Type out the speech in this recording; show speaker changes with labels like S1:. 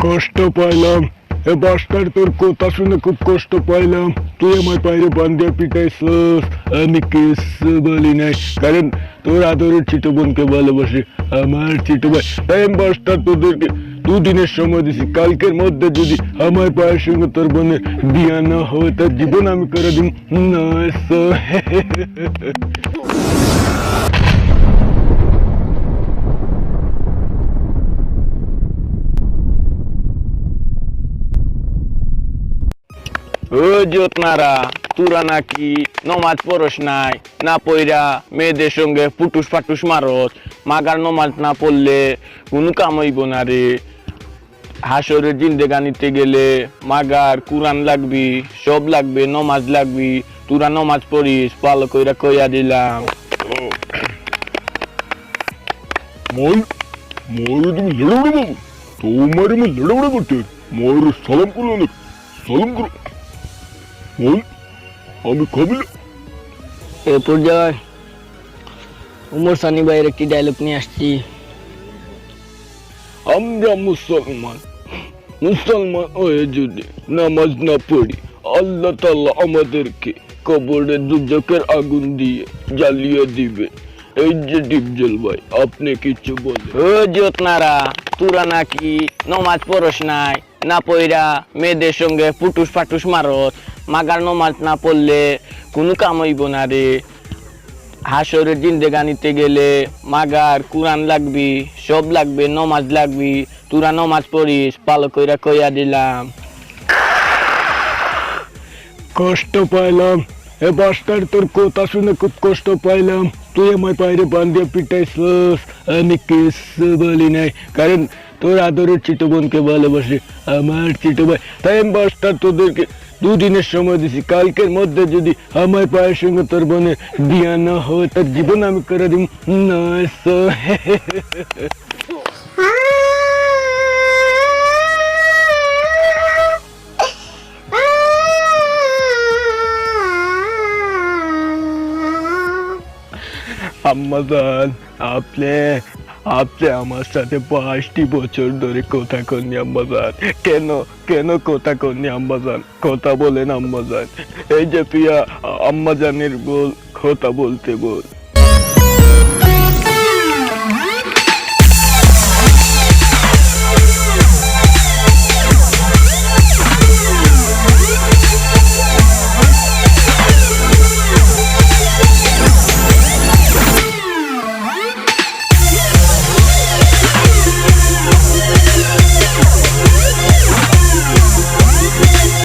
S1: কষ্ট পাইলাম। এ বাসটার তোর কথা শুনে খুব কষ্ট পাইলাম। তুই আমার পায়ে বান্ধিয়া পিটাইছস, আমি কিছু বলি নাই, কারণ তোর আদরের ছোট বোনকে ভালোবাসে আমার ছোট ভাই। তাই আমি বাসটা তোদেরকে দুদিনের সময় দিছি, কালকের মধ্যে যদি আমার পায়ের সঙ্গে তোর বোনের বিয়া না হয় তার জীবন আমি করে দিন।
S2: ও জ্যোৎনারা, তোরা নাকি নমাজ পড়স নাই, না পইরা মেয়েদের সঙ্গে ফুটুস ফাটুস মারস। মাগার নমাজ না পড়লে কোনো কাম হইব না রে। হাসরের জিন্দেগানিতে গেলে মাগার কুরআন লাগবি, সব লাগবে, নমাজ লাগবি। তোরা নমাজ পড়িস, ভালো কইরা কইয়া দিলাম।
S1: মোর মোর তুমি লড়বড়ে বাবু, তোমার আমি লড়বড়ে করতে মোর সালাম করলো না, সালাম করো মোর। আমি কবিল
S3: এ পর্যায়ে উমর সানি ভাইয়ের একটি ডায়লগ নিয়ে আসছি।
S1: আমরা মুসলমান, মুসলমান হয়ে যদি নামাজ না পড়ি, আল্লাহ তাআলা আমাদেরকে কবরে দুজকের আগুন দিয়ে জ্বালিয়ে দিবে। এই যে ডিপজল ভাই, আপনি কিছু বলেন।
S2: ও জ্যোৎনারা, তোরা নাকি নমাজ পড়স নাই, না পইরা মেয়েদের সঙ্গে ফুটুস ফাটুস মারস। মাগার নমাজ না পড়লে কোনো কাম হইব না রে। হাসরের জিন্দেগানিতে গেলে মাগার কুরআন লাগবি, সব লাগবে, নমাজ লাগবি। তোরা নমাজ পড়িস, ভালো কইরা কইয়া দিলাম।
S1: কষ্ট পাইলাম। এ বাসটার তোর কথা শুনে খুব কষ্ট পাইলাম। তুই আমার পায়ে বান্ধিয়া পিটাইছস, আমি কিছু বলি নাই, কারণ তোর আদরের ছোট বোনকে ভালোবাসে আমার ছোট ভাই। তাই আমি বাসটা তোদেরকে দুদিনের সময় দিছি, কালকের মধ্যে যদি আমার পায়ের সঙ্গে তোর বোনের বিয়া না হয় তার জীবন আমি করে দিব। আম্মাজান, আপনি আপনি আমার সাথে 5টি বছর ধরে কথা কননি আম্মাজান। কেন কেন কথা কননি আম্মাজান? কথা বলেন আম্মাজান। এই যে প্রিয়া আম্মাজানের বল, কথা বলতে বল।